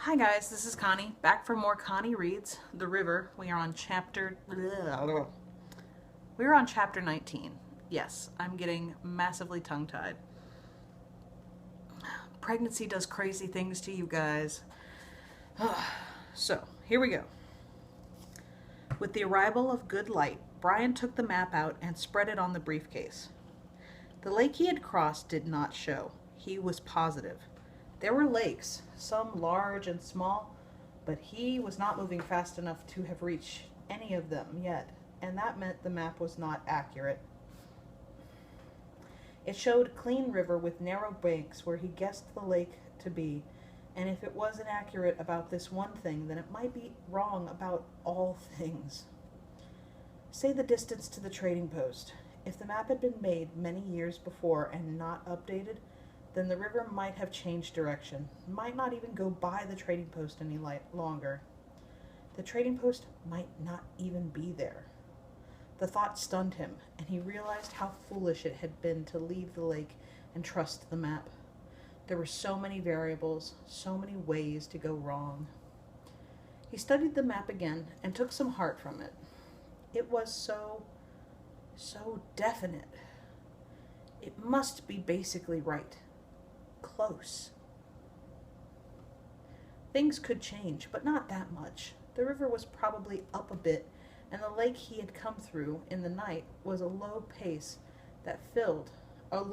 Hi guys, this is Connie, back for more Connie Reads The River. We're on chapter 19. Yes, I'm getting massively tongue-tied. Pregnancy does crazy things to you guys. So, here we go. With the arrival of good light, Brian took the map out and spread it on the briefcase. The lake he had crossed did not show. He was positive. There were lakes, some large and small, but he was not moving fast enough to have reached any of them yet, and that meant the map was not accurate. It showed a clean river with narrow banks where he guessed the lake to be, and if it was inaccurate about this one thing, then it might be wrong about all things. Say the distance to the trading post. If the map had been made many years before and not updated, then the river might have changed direction, might not even go by the trading post any longer. The trading post might not even be there. The thought stunned him, and he realized how foolish it had been to leave the lake and trust the map. There were so many variables, so many ways to go wrong. He studied the map again and took some heart from it. It was so definite. It must be basically right. Close. Things could change, but not that much. The river was probably up a bit, and the lake he had come through in the night was a low place that filled when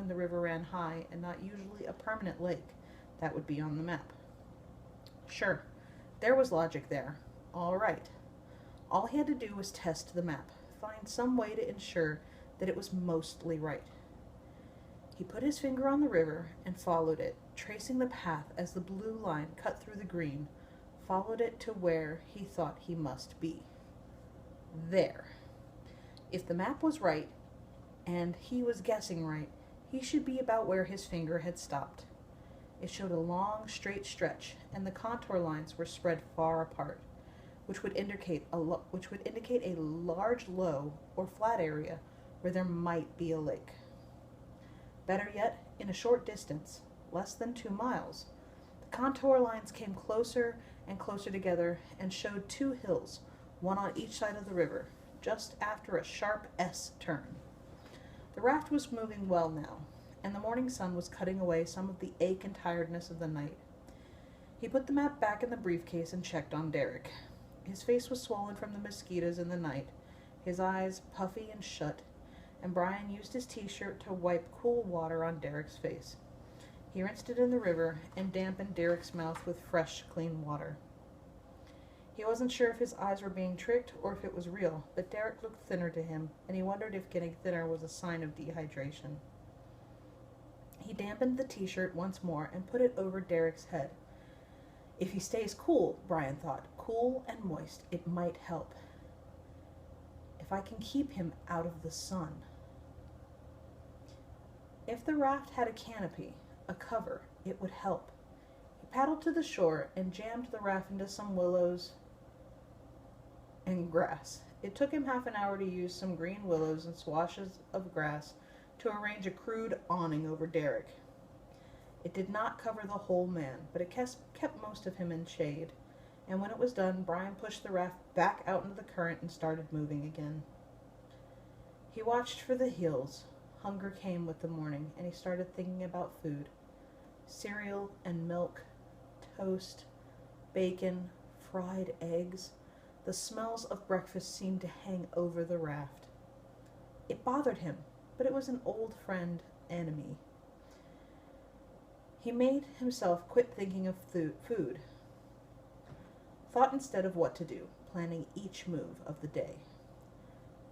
the river ran high, and not usually a permanent lake that would be on the map. Sure, there was logic there. All right. All he had to do was test the map, find some way to ensure that it was mostly right. He put his finger on the river and followed it, tracing the path as the blue line cut through the green, followed it to where he thought he must be. There. If the map was right, and he was guessing right, he should be about where his finger had stopped. It showed a long, straight stretch, and the contour lines were spread far apart, which would indicate a large low or flat area where there might be a lake. Better yet, in a short distance, less than 2 miles, the contour lines came closer and closer together and showed 2 hills, one on each side of the river, just after a sharp S turn. The raft was moving well now, and the morning sun was cutting away some of the ache and tiredness of the night. He put the map back in the briefcase and checked on Derek. His face was swollen from the mosquitoes in the night, his eyes puffy and shut, and Brian used his t-shirt to wipe cool water on Derek's face. He rinsed it in the river and dampened Derek's mouth with fresh, clean water. He wasn't sure if his eyes were being tricked or if it was real, but Derek looked thinner to him, and he wondered if getting thinner was a sign of dehydration. He dampened the t-shirt once more and put it over Derek's head. If he stays cool, Brian thought, cool and moist, it might help. If I can keep him out of the sun. If the raft had a canopy, a cover, it would help. He paddled to the shore and jammed the raft into some willows and grass. It took him half an hour to use some green willows and swashes of grass to arrange a crude awning over Derek. It did not cover the whole man, but it kept most of him in shade, and when it was done, Brian pushed the raft back out into the current and started moving again. He watched for the hills. Hunger came with the morning, and he started thinking about food. Cereal and milk, toast, bacon, fried eggs. The smells of breakfast seemed to hang over the raft. It bothered him, but it was an old friend enemy. He made himself quit thinking of food. Thought instead of what to do, planning each move of the day.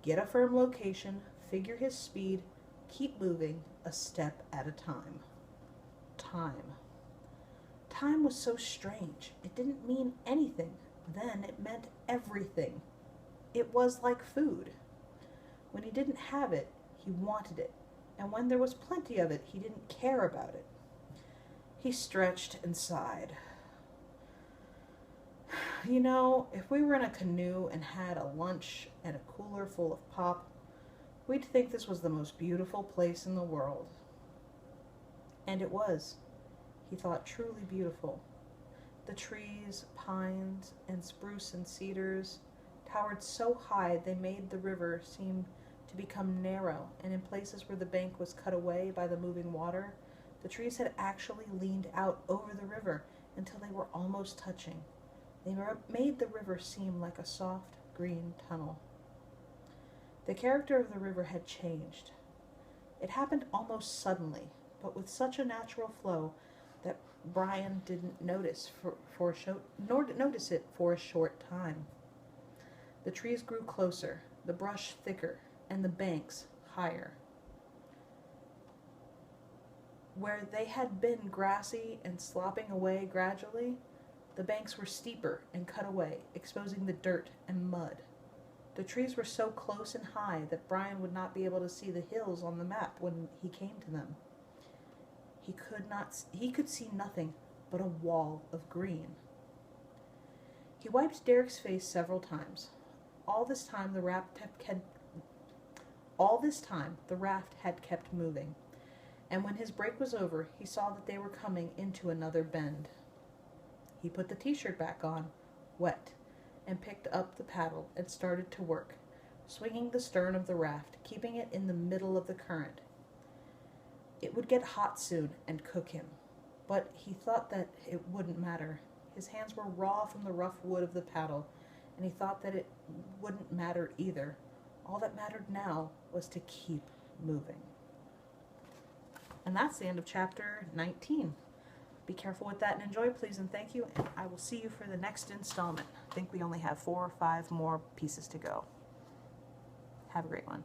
Get a firm location, figure his speed, keep moving a step at a time. Time was so strange. It didn't mean anything. Then it meant everything. It was like food. When he didn't have it, he wanted it. And when there was plenty of it, he didn't care about it. He stretched and sighed. You know, if we were in a canoe and had a lunch and a cooler full of pop, we'd think this was the most beautiful place in the world. And it was. he thought truly beautiful. The trees, pines, and spruce and cedars towered so high they made the river seem to become narrow, and in places where the bank was cut away by the moving water, the trees had actually leaned out over the river until they were almost touching. They made the river seem like a soft green tunnel. The character of the river had changed. It happened almost suddenly, but with such a natural flow that Brian didn't notice nor notice it for a short time. The trees grew closer, the brush thicker, and the banks higher. Where they had been grassy and slopping away gradually, the banks were steeper and cut away, exposing the dirt and mud. The trees were so close and high that Brian would not be able to see the hills on the map when he came to them. He could see nothing but a wall of green. He wiped Derek's face several times. All this time the raft had kept moving, and when his break was over, he saw that they were coming into another bend. He put the t-shirt back on, wet, and picked up the paddle and started to work, swinging the stern of the raft, keeping it in the middle of the current. It would get hot soon and cook him, but he thought that it wouldn't matter. His hands were raw from the rough wood of the paddle, and he thought that it wouldn't matter either. All that mattered now was to keep moving. And that's the end of chapter 19. Be careful with that and enjoy, please and thank you, and I will see you for the next installment. I think we only have 4 or 5 more pieces to go. Have a great one.